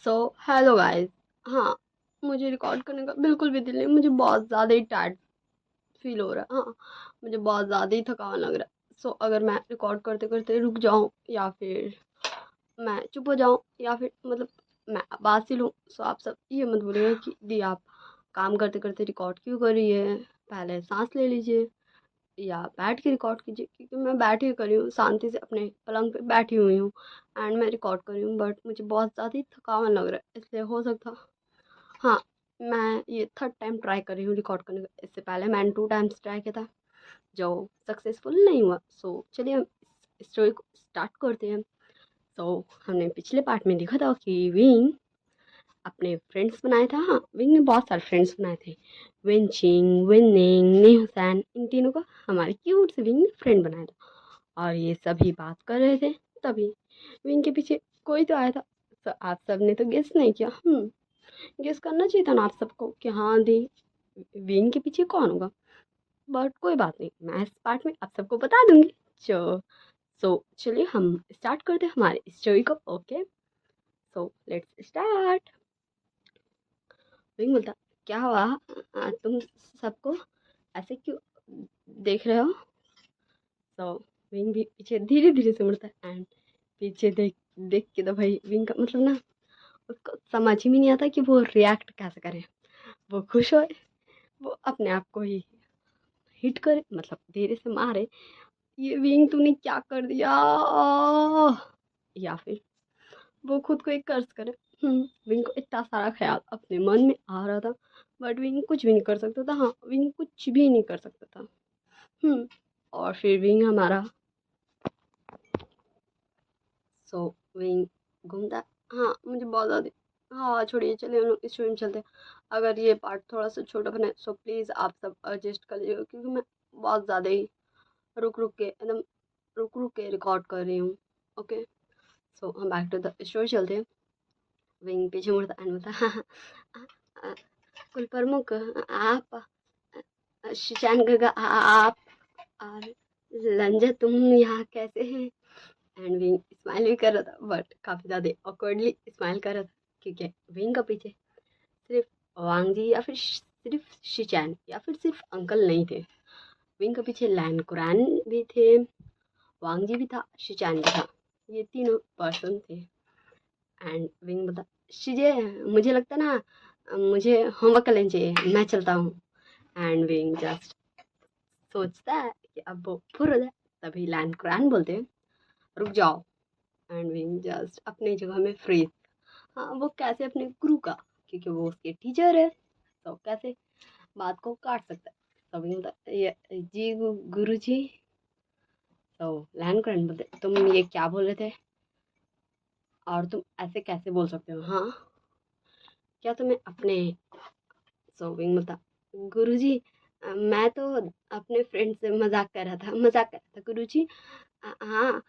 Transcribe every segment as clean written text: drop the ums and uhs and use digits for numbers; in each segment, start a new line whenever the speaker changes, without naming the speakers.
So hello guys. हाँ, मुझे record करने का बिल्कुल भी दिल नहीं, मुझे बहुत ज़्यादा ही टायर्ड फील हो रहा है। हाँ, मुझे बहुत ज़्यादा ही थकान लग रहा है। सो अगर मैं रिकॉर्ड करते करते रुक जाऊँ या फिर मैं चुप हो जाऊँ या फिर मतलब मैं बात ही लूँ, सो आप सब ये मत बोलिएगा कि दी आप काम करते करते रिकॉर्ड क्यों कर रही है, पहले सांस ले लीजिए या बैठ के रिकॉर्ड कीजिए। क्योंकि मैं बैठ के कर रही हूँ, शांति से अपने पलंग पे बैठी हुई हूँ एंड मैं रिकॉर्ड कर रही हूँ, बट मुझे बहुत ज़्यादा ही थकान लग रहा है, इसलिए हो सकता। हाँ, मैं ये थर्ड टाइम ट्राई कर रही हूँ रिकॉर्ड करने का। इससे पहले मैंने 2 टाइम्स ट्राई किया था जो सक्सेसफुल नहीं हुआ। सो चलिए हम इस स्टोरी को स्टार्ट करते हैं। सो हमने पिछले पार्ट में देखा था कि विंग अपने फ्रेंड्स बनाया था। हाँ, विंग ने बहुत सारे फ्रेंड्स बनाए थे, विंचिंग, विनिंग, न्यूसन, इन तीनों का हमारे क्यूट से विंग ने फ्रेंड बनाया था। और ये सभी बात कर रहे थे, तभी विंग के पीछे कोई तो आया था। तो आप सब ने तो गेस नहीं किया। गेस करना चाहिए था ना आप सबको कि हाँ दी विंग के पीछे कौन होगा। बट कोई बात नहीं, मैं इस पार्ट में आप सबको बता दूंगी। जो सो चलिए हम स्टार्ट करते हैं हमारे स्टोरी को। Okay, so let's start. Wing बोलता, क्या हुआ? तुम सबको ऐसे क्यों देख रहे हो? तो विंग भी पीछे धीरे धीरे से मुड़ता है एंड पीछे देख देख के तो भाई विंग का मतलब ना, उसको समझ ही नहीं आता कि वो रिएक्ट कैसे करे। वो खुश हो, वो अपने आप को ही हिट करे, मतलब धीरे से मारे, ये विंग तूने क्या कर दिया, या फिर वो खुद को एक कर्ज करे। विंग को इतना सारा ख्याल अपने मन में आ रहा था, बट विंग कुछ भी नहीं कर सकता था। हाँ, विंग कुछ भी नहीं कर सकता था। और फिर विंग हमारा, सो विंग घूमता। हाँ, मुझे बहुत ज़्यादा, हाँ छोड़िए, चलिए हम लोग इस स्टोरी में चलते हैं। अगर ये पार्ट थोड़ा सा छोटा बने सो प्लीज़ आप सब एडजस्ट कर लीजिएगा, क्योंकि मैं बहुत ज़्यादा ही रुक रुक के एकदम रुक रुक के रिकॉर्ड कर रही हूँ। ओके, सो हम बैक टू द स्टोरी चलते हैं। विंग पीछे मुड़ता एंड बोलता, हाँ, कुल प्रमुख आप, शिचान गगा आप, और लंजा तुम यहाँ कैसे हैं? एंड विंग स्माइल भी कर रहा था, बट काफ़ी ज़्यादा ऑकवर्डली स्माइल कर रहा था, क्योंकि विंग का पीछे सिर्फ वांग जी या फिर सिर्फ शिचैन या फिर सिर्फ अंकल नहीं थे। विंग के पीछे लैन कुरान भी थे, वांग जी भी था, शिचैन भी था। ये तीनों पर्सन थे। एंड विंग बता, शिजे मुझे लगता ना, मुझे होमवर्क कर लेना चाहिए, मैं चलता हूँ। एंड विंग जस्ट सोचता है कि अब वो फुर हो जाए, तभी लैन कुरान बोलते हैं, रुक जाओ। एंड विंग जस्ट अपनी जगह में फ्रीज। हाँ, वो कैसे अपने गुरु का, क्योंकि वो उसके टीचर है, तो कैसे बात को काट सकता है। तो विंग बोलता, ये जी गुरु जी। तो लैन कुरान बोलते, तुम ये क्या बोल रहे थे और तुम ऐसे कैसे बोल सकते हो? हाँ, क्या तुम्हें अपने, सो विंग बोलता, गुरुजी, मैं तो अपने फ्रेंड से मजाक कर रहा था, मजाक कर रहा था गुरुजी। हाँ,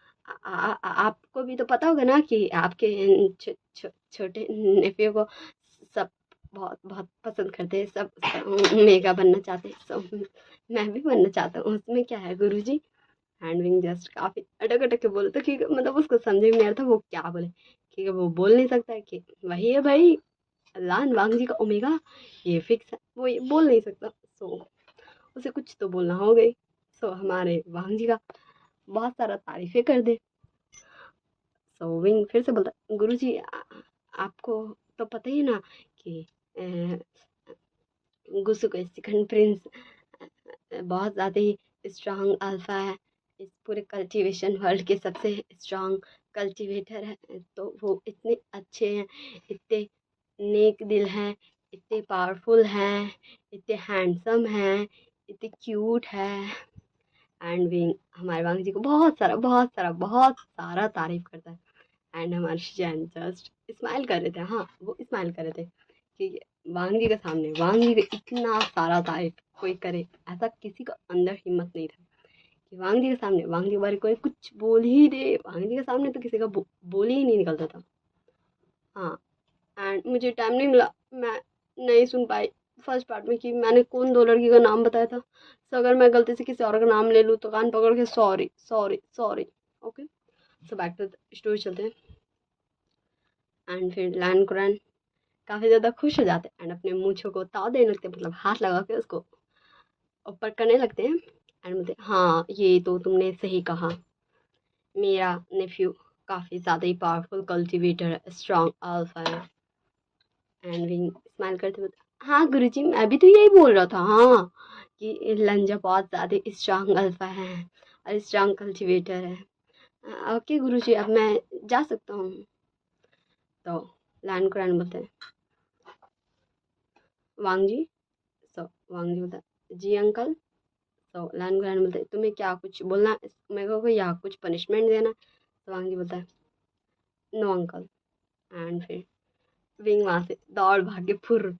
आपको भी तो पता होगा ना कि आपके छोटे नेफ्यू को सब बहुत बहुत पसंद करते हैं, सब मेगा बनना चाहते हैं, सब मैं भी बनना चाहता हूँ, उसमें क्या है गुरुजी? हैंडविंग जस्ट काफी अटक अटक के बोले, तो क्योंकि मतलब उसको समझ में नहीं आ रहा था वो क्या बोले, क्योंकि वो बोल नहीं सकता है कि वही है भाई लान वांग जी का ओमेगा, ये फिक्स है, वो ये बोल नहीं सकता। सो उसे कुछ तो बोलना हो गई। सो हमारे वांग जी का बहुत सारा तारीफें कर दे। सो विंग फिर से बोलता, गुरुजी आपको तो पता ही ना कि गुस्सो का सेकंड प्रिंस बहुत ज़्यादा ही स्ट्रांग अल्फा है, इस पूरे कल्टीवेशन वर्ल्ड के सबसे स्ट्रांग कल्टीवेटर है। तो वो इतने अच्छे हैं, इतने नेक दिल हैं, इतने पावरफुल हैं, इतने हैंडसम हैं, इतने क्यूट है। एंड विंग हमारे वांग जी को बहुत सारा तारीफ करता है। एंड हमारे जैन जस्ट स्माइल कर रहे थे। हाँ, वो स्माइल कर रहे थे कि वांग जी के सामने वांग जी का इतना सारा तारीफ कोई करे, ऐसा किसी का अंदर हिम्मत नहीं था कि वांग जी के सामने वांग जी के बारे में कोई कुछ बोल ही दे। वांग जी के सामने तो किसी का बोल ही नहीं निकलता था। हाँ, एंड मुझे टाइम नहीं मिला, मैं नहीं सुन पाई फर्स्ट पार्ट में कि मैंने कौन दो लड़की का नाम बताया था। सो अगर मैं गलती से किसी और का नाम ले लूँ तो कान पकड़ के sorry sorry sorry. Okay, so back to story चलते हैं। एंड फिर लान कुरान काफ़ी ज़्यादा खुश हो जाते हैं एंड अपने मूँछों को ताव देने लगते हैं, मतलब हाथ लगा के उसको ऊपर करने लगते हैं एंड बोलते हैं, हाँ ये तो तुमने सही कहा, मेरा नेफ्यू काफ़ी ज़्यादा ही पावरफुल कल्टीवेटर है, स्ट्रॉन्ग अल्फा है। एंड विंग स्माइल करते बोलते, हाँ गुरुजी मैं भी तो यही बोल रहा था, हाँ कि लंजा बहुत ज़्यादा स्ट्रॉन्ग अल्फा है और स्ट्रॉन्ग कल्टीवेटर है। ओके गुरुजी अब मैं जा सकता हूँ। तो लान कुरान बोलते हैं, वांग जी। सो वांग जी बोलता है, जी अंकल। तो लान कुरान बोलते हैं, तुम्हें क्या कुछ बोलना मेरे को या कुछ पनिशमेंट देना? तो वांग जी बोलता है, नो अंकल। एंड फिर विंग वहाँ से दौड़ भागे फुर,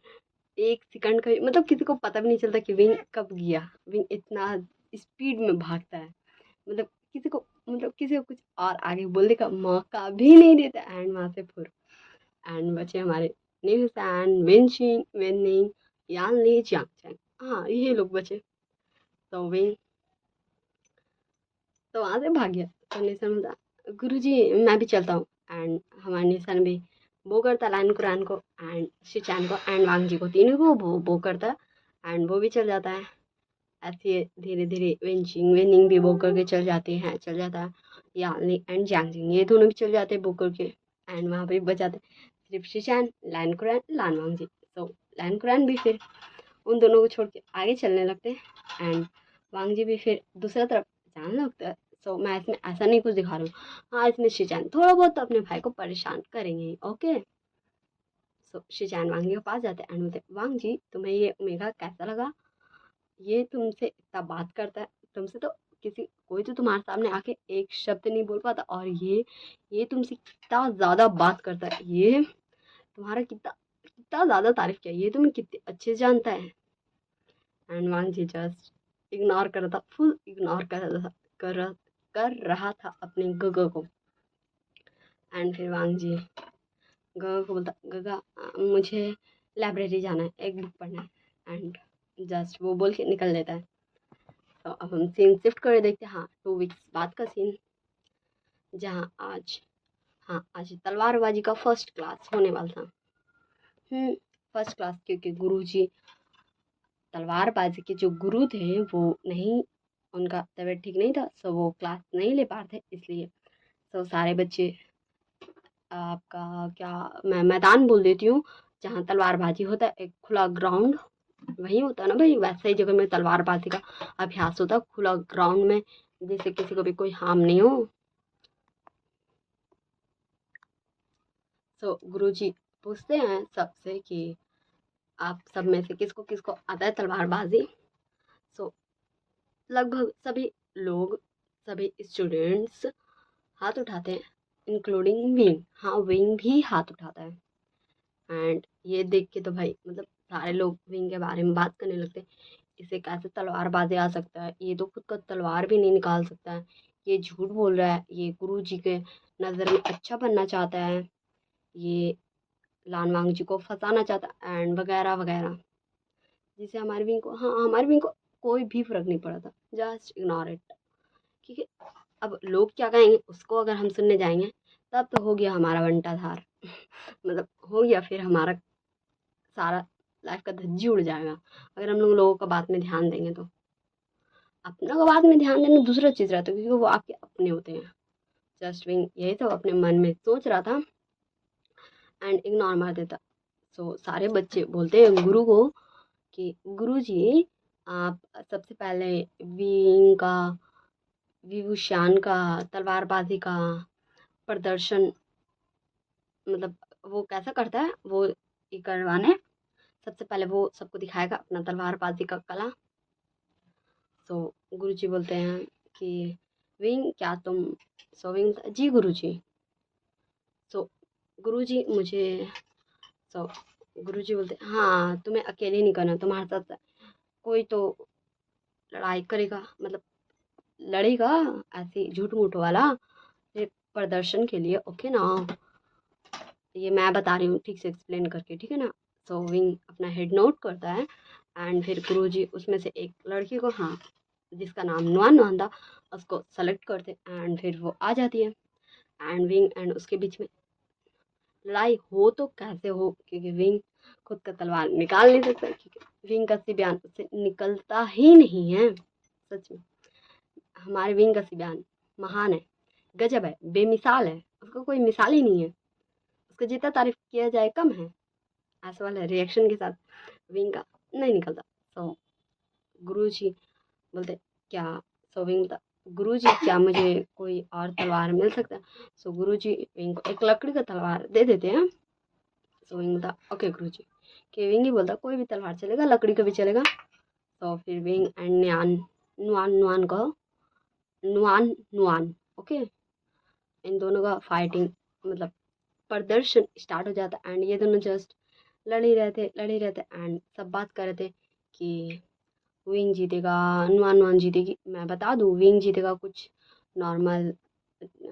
एक सेकंड का मतलब किसी को पता भी नहीं चलता कि विंग कब गया। विंग इतना स्पीड में भागता है, मतलब किसी को कुछ और आगे बोलने का मौका भी नहीं देता एंड वहाँ से फुर। एंड बचे हमारे न्यूसान, विंशिंग, विनिंग, यान ली, जियांग चैंग। हाँ ये लोग बचे। तो विंग तो वहाँ से भाग गया। तो निशान बोला, गुरुजी मैं भी चलता हूँ। एंड हमारे निशान भी वो करता लाइन कुरान को एंड शिचान को एंड वांग जी को, तीनों को वो करता एंड वो भी चल जाता है। ऐसे धीरे धीरे विंचिंग विनिंग भी वो करके चल जाता है। यानी एंड जियांगजिंग ये दोनों भी चल जाते हैं वो करके एंड वहाँ पे बच जाते हैं सिर्फ शिचान, लाइन कुरान, लान वांग जी। तो लाइन कुरान भी फिर उन दोनों को छोड़ के आगे चलने लगते हैं एंड वांग जी भी फिर दूसरा तरफ जाने लगता है। सो मैं इसमें ऐसा नहीं कुछ दिखा रहा हूँ, हाँ इसमें शिचान थोड़ा बहुत तो अपने भाई को परेशान करेंगे ही, ओके। सो शिचान वांग जी के पास जाते हैं एंड बोलते, वांग जी तुम्हें ये ओमेगा कैसा लगा? ये तुमसे इतना बात करता है, तुमसे तो किसी कोई तो तुम्हारे सामने आके एक शब्द नहीं बोल पाता और ये तुमसे कितना ज़्यादा बात करता है, ये तुम्हारा कितना कितना ज़्यादा तारीफ किया, ये तुम्हें कितने अच्छे से जानता है। And Wang ji just ignore कर रहा था, फुल इग्नोर कर रहा था, कर रहा था अपने गगा को। एंड फिर वांग जी गगा को बोलता, गगा मुझे लाइब्रेरी जाना है, एक बुक पढ़ना है। एंड जस्ट वो बोल के निकल लेता है। तो अब हम सीन शिफ्ट कर देखते हैं, हाँ 2 वीक्स बाद का सीन, जहाँ आज तलवारबाजी का फर्स्ट क्लास होने वाला था। फर्स्ट क्लास क्योंकि गुरुजी तलवारबाजी के जो गुरु थे वो नहीं, उनका तबीयत ठीक नहीं था, सो वो क्लास नहीं ले पा रहे थे, इसलिए सो सारे बच्चे आपका क्या मैं मैदान बोल देती हूँ जहाँ तलवारबाजी होता है, एक खुला ग्राउंड वही होता है ना भाई, वैसे ही जगह में तलवारबाजी का अभ्यास होता है, खुला ग्राउंड में, जिससे किसी को भी कोई हार्म नहीं हो। सो गुरुजी पूछते हैं सबसे कि आप सब में से किसको किसको आता है तलवारबाजी? सो लगभग सभी लोग, सभी स्टूडेंट्स हाथ उठाते हैं इंक्लूडिंग विंग। हाँ विंग भी हाथ उठाता है एंड ये देख के तो भाई मतलब सारे लोग विंग के बारे में बात करने लगते हैं, इसे कैसे तलवारबाजी आ सकता है, ये तो खुद का तलवार भी नहीं निकाल सकता है, ये झूठ बोल रहा है, ये गुरु जी के नज़र में अच्छा बनना चाहता है, ये लान वांग जी को फंसाना चाहता है एंड वगैरह वगैरह। जिससे हमारे विंग को कोई भी फर्क नहीं पड़ा था, जस्ट इग्नोर इट। ठीक है, अब लोग क्या कहेंगे उसको अगर हम सुनने जाएंगे तब तो हो गया हमारा बंटाधार मतलब हो गया फिर हमारा सारा लाइफ का धज्जी उड़ जाएगा अगर हम लोगों का बात में ध्यान देंगे तो। अपना का बात में ध्यान देना दूसरा चीज़ रहता है क्योंकि वो आपके अपने होते हैं। जस्ट विंग यही तो अपने मन में सोच रहा था एंड इग्नोर मार देता। सो सारे बच्चे बोलते हैं गुरु को कि गुरु जी आप सबसे पहले विंग का विभूषान का तलवारबाजी का प्रदर्शन, मतलब वो कैसा करता है वो ये करवाने, सबसे पहले वो सबको दिखाएगा अपना तलवारबाजी का कला। सो गुरुजी बोलते हैं कि विंग क्या तुम, सो विंग जी गुरुजी। सो गुरुजी मुझे, सो गुरुजी बोलते हैं हाँ तुम्हें अकेले नहीं करना, तुम्हारे साथ कोई तो लड़ाई करेगा, मतलब लड़ेगा ऐसे झूठ मूठ वाला, ये प्रदर्शन के लिए, ओके ना? ये मैं बता रही हूँ ठीक से एक्सप्लेन करके, ठीक है ना? सो विंग अपना हेड नोट करता है एंड फिर गुरुजी उसमें से एक लड़की को, हाँ जिसका नाम नुआन नुआन था, उसको सेलेक्ट करते एंड फिर वो आ जाती है एंड विंग एंड उसके बीच में लड़ाई हो तो कैसे हो, क्योंकि विंग खुद का तलवार निकाल नहीं सकता, क्योंकि विंग का सिबियान उससे निकलता ही नहीं है। सच में हमारे विंग का सिबियान महान है, गजब है, बेमिसाल है, उसका कोई मिसाल ही नहीं है, उसका जितना तारीफ किया जाए कम है। ऐसा वाला रिएक्शन के साथ विंग का नहीं निकलता। सो गुरुजी बोलते क्या, सो विंग बोलता गुरुजी क्या मुझे कोई और तलवार मिल सकता है। सो गुरुजी विंग को एक लकड़ी का तलवार दे देते हैं। सो विंग बोलता ओके गुरुजी, कि विंग ही बोलता कोई भी तलवार चलेगा, लकड़ी का भी चलेगा। तो फिर विंग एंड न्यान, नुआन नुआन कहो, नुआन नुआन, ओके, इन दोनों का फाइटिंग मतलब प्रदर्शन स्टार्ट हो जाता है। एंड ये दोनों जस्ट लड़ ही रहते एंड सब बात कर रहे थे कि विंग जीतेगा, नुआन नुआन जीतेगी। मैं बता दूँ विंग जीतेगा कुछ नॉर्मल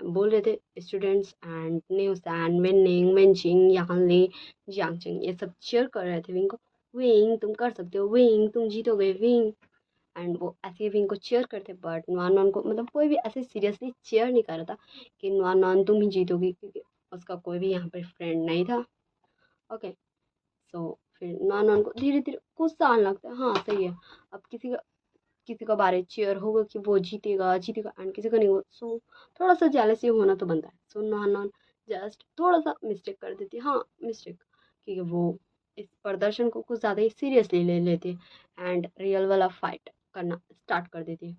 बोल रहे थे स्टूडेंट्स, एंड न्यूसैन, विनिंग, वेंचिंग, यांगली, जियांगचिंग ये सब चीयर कर रहे थे विंग को। विंग तुम कर सकते हो, विंग तुम जीतोगे, विंग। एंड वो ऐसे विंग को चीयर करते, बट नुआन नुआन को मतलब कोई भी ऐसे सीरियसली चीयर नहीं कर रहा था कि नुआन नुआन तुम ही जीतोगी, क्योंकि उसका कोई भी यहाँ पर फ्रेंड नहीं था। ओके, सो फिर नुआन नुआन को धीरे धीरे गुस्सा आने लगता है। हाँ सही है, अब किसी का बारे चेयर होगा कि वो जीतेगा जीतेगा एंड किसी का नहीं होगा। सो थोड़ा सा जेलसी होना तो बनता है। सो नॉन नॉन जस्ट थोड़ा सा मिस्टेक कर देती है, हाँ मिस्टेक, क्योंकि वो इस प्रदर्शन को कुछ ज़्यादा ही सीरियसली ले लेती है एंड रियल वाला फाइट करना स्टार्ट कर देती है।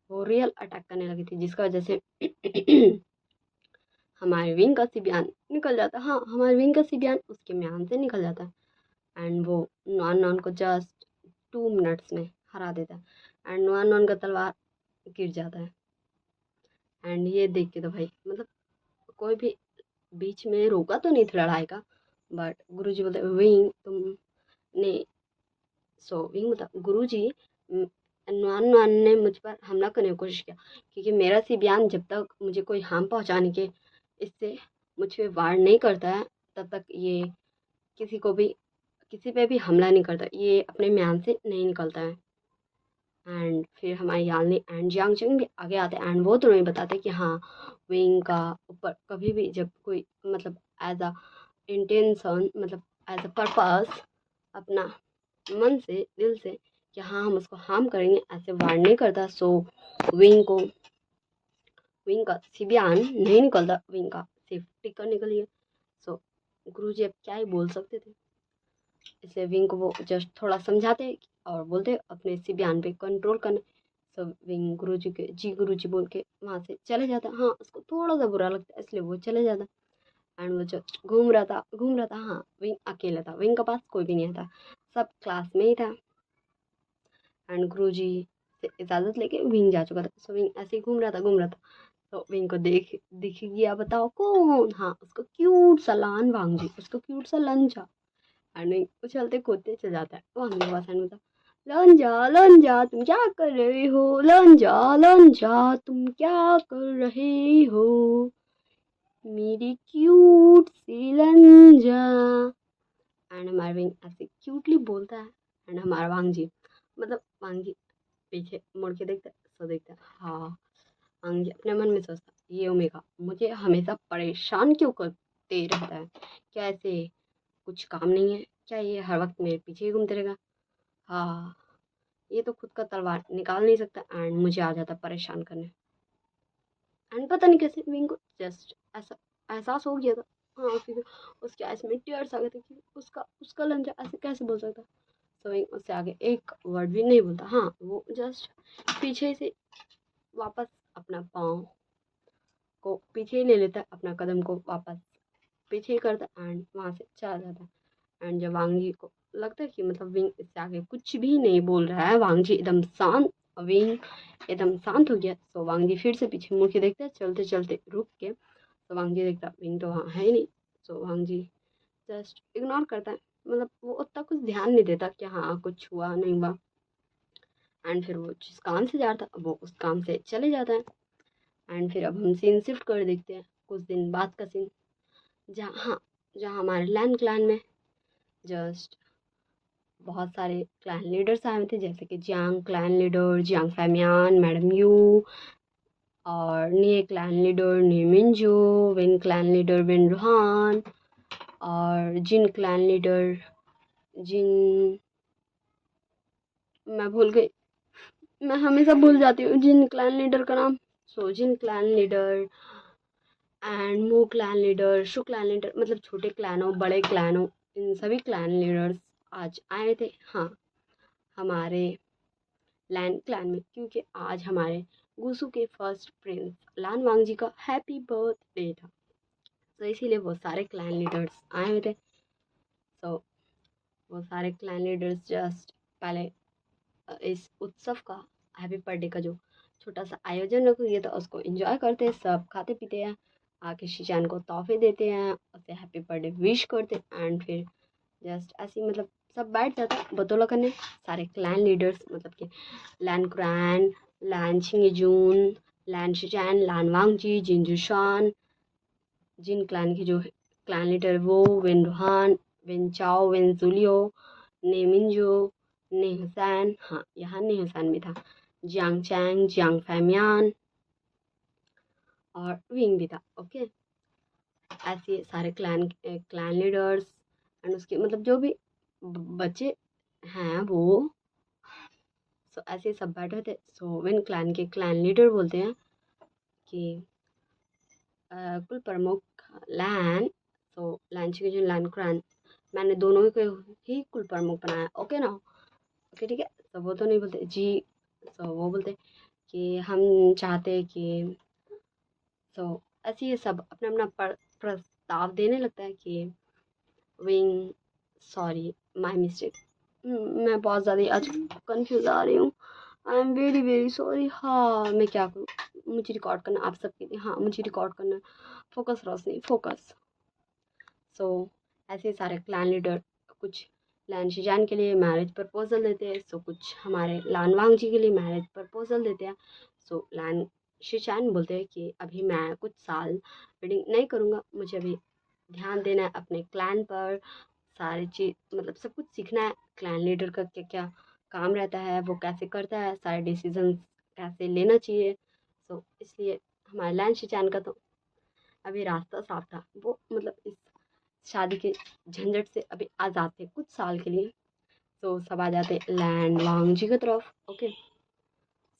वो रियल अटैक करने लगी थी, जिसका वजह से हमारे विंग का सिबियान निकल जाता है। हाँ हमारे विंग का सिबियान उसके म्यान से निकल जाता है एंड वो नॉन नॉन को जस्ट 2 मिनट्स में हरा देता है एंड नॉन नॉन का तलवार गिर जाता है। एंड ये देख के तो भाई मतलब कोई भी बीच में रोका तो नहीं था लड़ाई का, बट गुरुजी बोलते विंग तुमने, सो विंग बता गुरुजी नुआन नुआन ने मुझ पर हमला करने की कोशिश किया, क्योंकि मेरा सिबियान जब तक मुझे कोई हार्म पहुंचाने के इससे मुझ पे वार नहीं करता है, तब तक ये किसी को भी किसी पे भी हमला नहीं करता, ये अपने म्यान से नहीं निकलता है। एंड फिर हमारे यालनी एंड जियांगचंग भी आगे आते हैं एंड वो दोनों ही बताते कि हाँ विंग का ऊपर कभी भी जब कोई मतलब एज अ इंटेंशन मतलब एज अ पर्पस अपना मन से दिल से कि हाँ हम उसको हार्म करेंगे ऐसे वार नहीं करता। सो विंग का सिबियान नहीं निकलता, विंग का सेफ्टी करने के लिए। सो गुरुजी अब क्या ही बोल सकते थे, इसलिए विंग को वो जस्ट थोड़ा समझाते और बोलते अपने इसी बयान पे कंट्रोल करने। सब विंग गुरुजी के जी गुरुजी बोल के वहाँ से चले जाता। हाँ उसको थोड़ा सा बुरा लगता है इसलिए वो चले जाता। एंड वो जो घूम रहा था, हाँ विंग अकेला था, विंग के पास कोई भी नहीं था, सब क्लास में ही था। एंड गुरुजी से इजाज़त लेके विंग जा चुका था। सो विंग ऐसे ही घूम रहा था तो विंग को दिख गया, बताओ कौन, हाँ उसको क्यूट सा लान वांग जी, उसको क्यूट सा लंचा। एंड विंग उछलते कूदते चल जाता है वांग जी के पास एंड बोलता लंजा तुम क्या कर रहे हो, लंजा तुम क्या कर रहे हो, मेरी क्यूट सी लंजा। एंड हमारा विंग ऐसे क्यूटली बोलता है एंड हमारा वांगजी मतलब वांगी पीछे मुड़ के देखता है, सो देखता है हाँ वांगी अपने मन में सोचता ये ओमेगा मुझे हमेशा परेशान क्यों करते रहता है, क्या ऐसे कुछ काम नहीं है क्या, ये हर वक्त मेरे पीछे ही घूमते रहेगा। हाँ ये तो खुद का तलवार निकाल नहीं सकता एंड मुझे आ जाता परेशान करने। एंड पता नहीं कैसे विंग को जस्ट ऐसा एहसास हो गया था। हाँ क्योंकि उसके आइस में टीयर्स आ गए थे कि उसका उसका लंचा ऐसे कैसे बोल सकता। सो विंग उससे आगे एक वर्ड भी नहीं बोलता। हाँ वो जस्ट पीछे से वापस अपना पाँव को पीछे ही ले लेता है, अपना कदम को वापस पीछे ही करता एंड वहाँ से चला जाता। एंड जब वांगी को लगता है कि मतलब विंग इससे आगे कुछ भी नहीं बोल रहा है, वांगजी एकदम शांत, विंग एकदम शांत हो गया। सो वांगजी फिर से पीछे मुड़ के देखता है, चलते चलते रुक के। तो वांगजी देखता विंग तो वहाँ है ही नहीं। सो वांगजी जस्ट इग्नोर करता है, मतलब वो उतना कुछ ध्यान नहीं देता कि हाँ कुछ हुआ नहीं हुआ। एंड फिर वो जिस काम से जा रहा था वो उस काम से चले जाता है। एंड फिर अब हम सीन शिफ्ट कर देखते हैं कुछ दिन बाद का सीन, जहाँ हमारे लैंड क्लैन में जस्ट बहुत सारे क्लैन लीडर्स आए हुए थे, जैसे कि Jiang clan leader Jiang Fengmian, madam Yu, और Nie clan leader Nie Mingjue, Wen clan leader Wen Ruohan, और जिन क्लैन लीडर, जिन, मैं भूल गई, मैं हमेशा भूल जाती हूँ जिन क्लैन लीडर का नाम। सो जिन क्लैन लीडर एंड मो क्लैन लीडर, शु क्लैन लीडर, मतलब छोटे क्लैन हो बड़े क्लैन हो, इन सभी क्लैन लीडर्स आज आए थे, हाँ, हमारे लैंड क्लैन में, क्योंकि आज हमारे गुसु के फर्स्ट प्रिंस लान वांग जी का हैप्पी बर्थडे था। तो इसीलिए वो सारे क्लैन लीडर्स आए हुए थे। सो वो सारे क्लैन लीडर्स जस्ट पहले इस उत्सव का, हैप्पी बर्थडे का जो छोटा सा आयोजन रखेंगे तो उसको एंजॉय करते हैं, सब खाते पीते हैं, आके शिजान को तोहफे देते हैं, उसे हैप्पी बर्थडे विश करते हैं, एंड फिर जस्ट ऐसे ही मतलब सब बैठ जाता है बतौला करने, सारे क्लैन लीडर्स, मतलब कि लैन क्रैन, लैन छिंगजून, लैन शिजैन, लान वांगजी, जिनजुशान, जिन क्लैन की जो क्लैन लीडर वो विन रुहान, विन चाओ, विन जुलियो, ने मिंजो, ने हुसैन, हाँ यहाँ ने हुसैन भी था, जियांग चैंग, जियांग फैमियान और विंग भी था। ओके, ऐसे सारे क्लैन लीडर्स एंड उसके मतलब जो भी बच्चे हैं वो, सो ऐसे सब बैठे थे। सो विन क्लैन के क्लैन लीडर बोलते हैं कि कुल प्रमुख लैन, सो लैन चिकन लैन क्रैन, मैंने दोनों को ही कुल प्रमुख बनाया, ओके ना, ओके ठीक है। तो वो तो नहीं बोलते जी, सो वो बोलते कि हम चाहते कि, सो ऐसे ये सब अपना अपना प्रस्ताव देने लगता है कि विंग, सॉरी माय मिस्टेक, मैं बहुत ज़्यादा आज कंफ्यूज आ रही हूँ, I am very very sorry. हाँ मैं क्या करूँ, मुझे रिकॉर्ड करना आप सबके लिए, हाँ मुझे रिकॉर्ड करना, फोकस रोशनी फोकस। सो ऐसे सारे क्लैन लीडर कुछ लैन शिजान के लिए मैरिज प्रपोजल देते हैं, सो कुछ हमारे लान वांग जी के लिए मैरिज प्रपोजल देते हैं। सो लैन शिजान बोलते हैं कि अभी मैं कुछ साल वेडिंग नहीं करूँगा, मुझे अभी ध्यान देना है अपने क्लैन पर, सारी चीज़ मतलब सब कुछ सीखना है, क्लैन लीडर का क्या क्या काम रहता है, वो कैसे करता है, सारे डिसीजन कैसे लेना चाहिए। सो इसलिए हमारे लैन शिजान का तो अभी रास्ता साफ था, वो मतलब इस शादी के झंझट से अभी आज़ाद थे कुछ साल के लिए। सो सब आ जाते लैंड वांग जी की तरफ। ओके,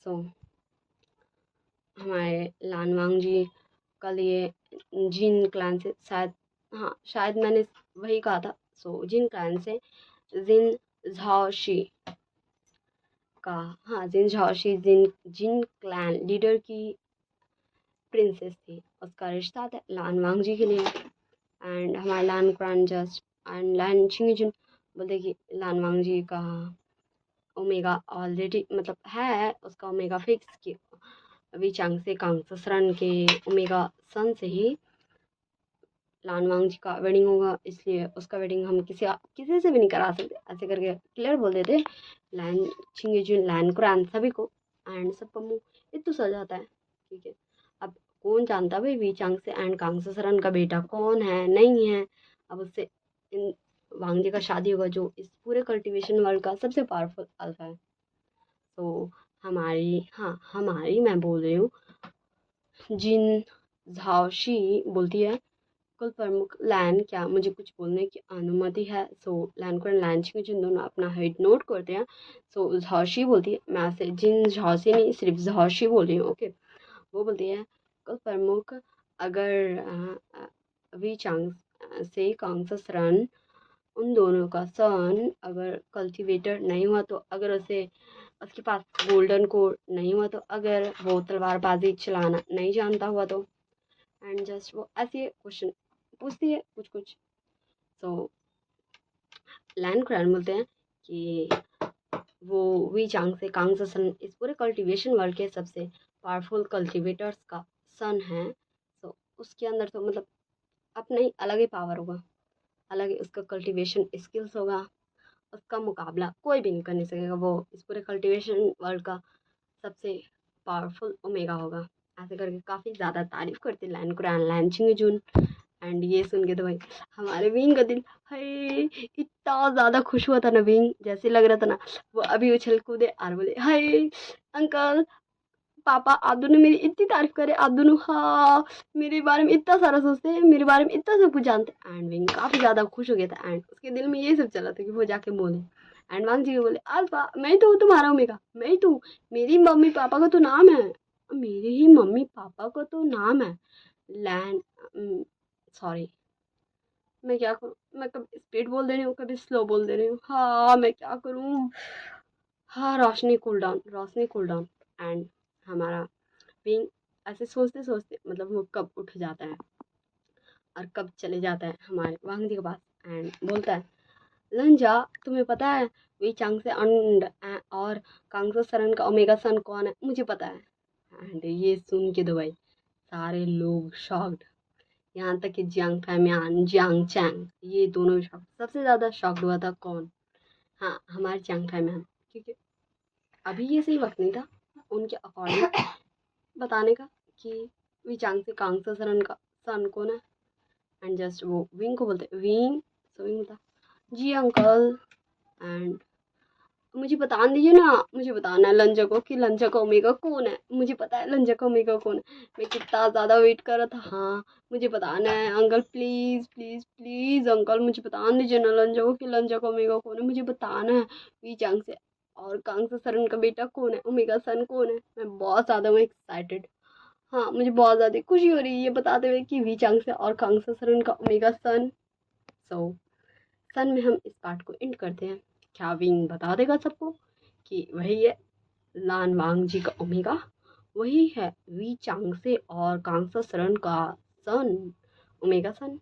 सो हमारे लान वांग जी का लिए जिन क्लैन से शायद, हाँ शायद मैंने वही कहा था, सो जिन क्लैन से जिन झाओशी का, हाँ जिन झाओशी जिन जिन क्लैन लीडर की प्रिंसेस थी, उसका रिश्ता था लान वांग जी के लिए। एंड हमारे लान क्रान जस्ट एंड लान छिंगजुन बोलते कि लान वांग जी का ओमेगा ऑलरेडी मतलब है उसका ओमेगा फिक्स कि अभी चांग से कांग ससरन के ओमेगा सन से ही लान वांग जी का वेडिंग होगा, इसलिए उसका वेडिंग हम किसी से भी नहीं करा सकते, ऐसे करके क्लियर बोल देते लैन छिंगजुन लैन कुरान सभी को। एंड सबका मुंह इतना सज जाता है, ठीक है। अब कौन जानता भाई वी चांग से एंड कांग ससरन का बेटा कौन है नहीं है, अब उससे इन वांग जी का शादी होगा जो इस पूरे कल्टीवेशन वर्ल्ड का सबसे पावरफुल अल्फा है। तो हमारी, हाँ हमारी मैं बोल रही हूँ, जिन झाओशी बोलती है कुल प्रमुख लैन क्या मुझे कुछ बोलने की अनुमति है। सो लैन को लैन छिंग जिन दोनों अपना हेड नोट करते हैं। सो झाओशी बोलती है, मैं से जिन झाओशी नहीं सिर्फ झाओशी बोल रही हूँ, ओके। वो बोलती है कुल प्रमुख अगर वी चांग से कांगसस रन उन दोनों का सन अगर कल्टीवेटर नहीं हुआ तो, अगर उसे उसके पास गोल्डन कोड नहीं हुआ तो, अगर वो तलवारबाजी चलाना नहीं जानता हुआ तो, एंड जस्ट वो ऐसे क्वेश्चन पूछती है कुछ कुछ। सो लैंड क्रैन बोलते हैं कि वो वी चांग से कांग से सन इस पूरे कल्टीवेशन वर्ल्ड के सबसे पावरफुल कल्टीवेटर्स का सन है। सो उसके अंदर तो मतलब अपना ही अलग ही पावर होगा, अलग ही उसका कल्टीवेशन स्किल्स होगा, उसका मुकाबला कोई भी नहीं कर सकेगा, वो इस पूरे कल्टीवेशन वर्ल्ड का सबसे पावरफुल ओमेगा होगा। ऐसे करके काफ़ी ज़्यादा तारीफ करते लैन कुरान लैन छिंगजून। एंड ये सुन के तो भाई हमारे विंग का दिल हाय इतना ज़्यादा खुश हुआ था ना, विंग जैसे लग रहा था ना वो अभी उछल कूदे और बोले हाय अंकल पापा आप दोनों मेरी इतनी तारीफ करे, आप दोनों हाँ मेरे बारे में इतना सारा सोचते हैं, मेरे बारे में इतना सब कुछ जानते हैं। एंड विंग काफ़ी ज़्यादा खुश हो गया था एंड उसके दिल में यही सब चला था कि वो जाके बोले। एंड वांग जी को बोले अल्फा मैं तो हूँ तुम्हारा ओमेगा, मैं ही तो हूँ, मेरी मम्मी पापा का तो नाम है, मेरे ही मम्मी पापा का तो नाम है लैन, सॉरी मैं क्या करूँ, मैं कभी स्पीड बोल दे रही हूँ कभी स्लो बोल दे रही हूँ, हाँ मैं क्या करूँ। हाँ रोशनी कूल डाउन। एंड हमारा विंग ऐसे सोचते सोचते मतलब वो कब उठ जाता है और कब चले जाता है हमारे वांग जी के पास एंड बोलता है लंजा तुम्हें पता है वी चांग से अंड और कांगसो सरन का ओमेगा सन कौन है, मुझे पता है। एंड ये सुन के तो भाई सारे लोग शॉक्ड, यहाँ तक कि जियांग फैमियान जियांग चैंग ये दोनों भी शॉक्ड। सबसे ज़्यादा शॉक्ड हुआ था कौन, हाँ हमारे जियांग फैमियान, क्योंकि अभी ये सही वक्त नहीं था उनके अकॉर्डिंग बताने का कि वी चांग से कांगसो सरन का सन कौन है। एंड जस्ट वो विंग को बोलते विंग, सो विंग बोलता जी अंकल। एंड मुझे बता दीजिए ना, मुझे बताना है लंजा को कि लंजा का ओमेगा कौन है, मुझे पता है लंजा का ओमेगा कौन है, मैं कितना ज़्यादा वेट कर रहा था, हाँ मुझे बताना है uncle please please please uncle मुझे बता दीजिए ना लंजा को कि लंजा का ओमेगा कौन है, मुझे बताना है वी चांग से और कांग से सरन का बेटा कौन है, ओमेगा सन कौन है। मैं बहुत ज़्यादा हूँ एक्साइटेड, हाँ मुझे बहुत ज़्यादा खुशी हो रही है ये बताते हुए कि वी चांग से और कांग से सरन का ओमेगा सन। सो सन में हम इस पार्ट को एंड करते हैं। क्या विंग बता देगा सबको कि वही है लान वांग जी का ओमेगा, वही है वी चांगसे और कांगसा सरन का सन, ओमेगा सन।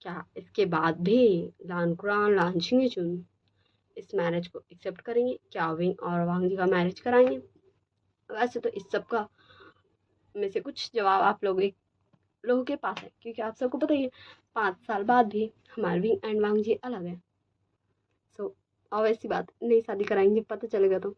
क्या इसके बाद भी लान कुरान लान छिंगचुन इस मैरिज को एक्सेप्ट करेंगे, क्या विंग और वांग जी का मैरिज कराएंगे। वैसे तो इस सब का में से कुछ जवाब आप लोगों के पास है, क्योंकि आप सबको पता ही है 5 साल बाद भी हमारे विंग एंड वांग जी अलग है। सो और ऐसी बात नहीं शादी कराएंगे पता चलेगा तो,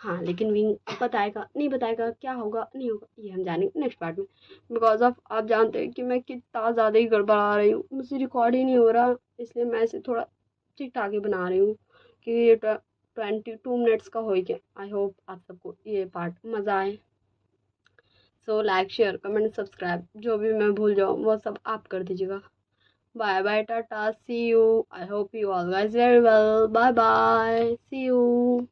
हाँ लेकिन विंग बताएगा नहीं बताएगा क्या होगा नहीं होगा ये हम जानेंगे नेक्स्ट पार्ट में। बिकॉज ऑफ आप जानते हैं कि मैं कितना ज़्यादा ही गड़बड़ा रही हूँ, मुझसे रिकॉर्ड ही नहीं हो रहा, इसलिए मैं इसे थोड़ा ठीक ठाक ही बना रही हूँ कि ये 22 मिनट्स का हो ही गया। आई होप आप सबको ये पार्ट मज़ा आए। So like share comment subscribe जो भी मैं भूल जाऊँ वो सब आप कर दीजिएगा। Bye bye tata see you, I hope you all guys very well, bye bye see you.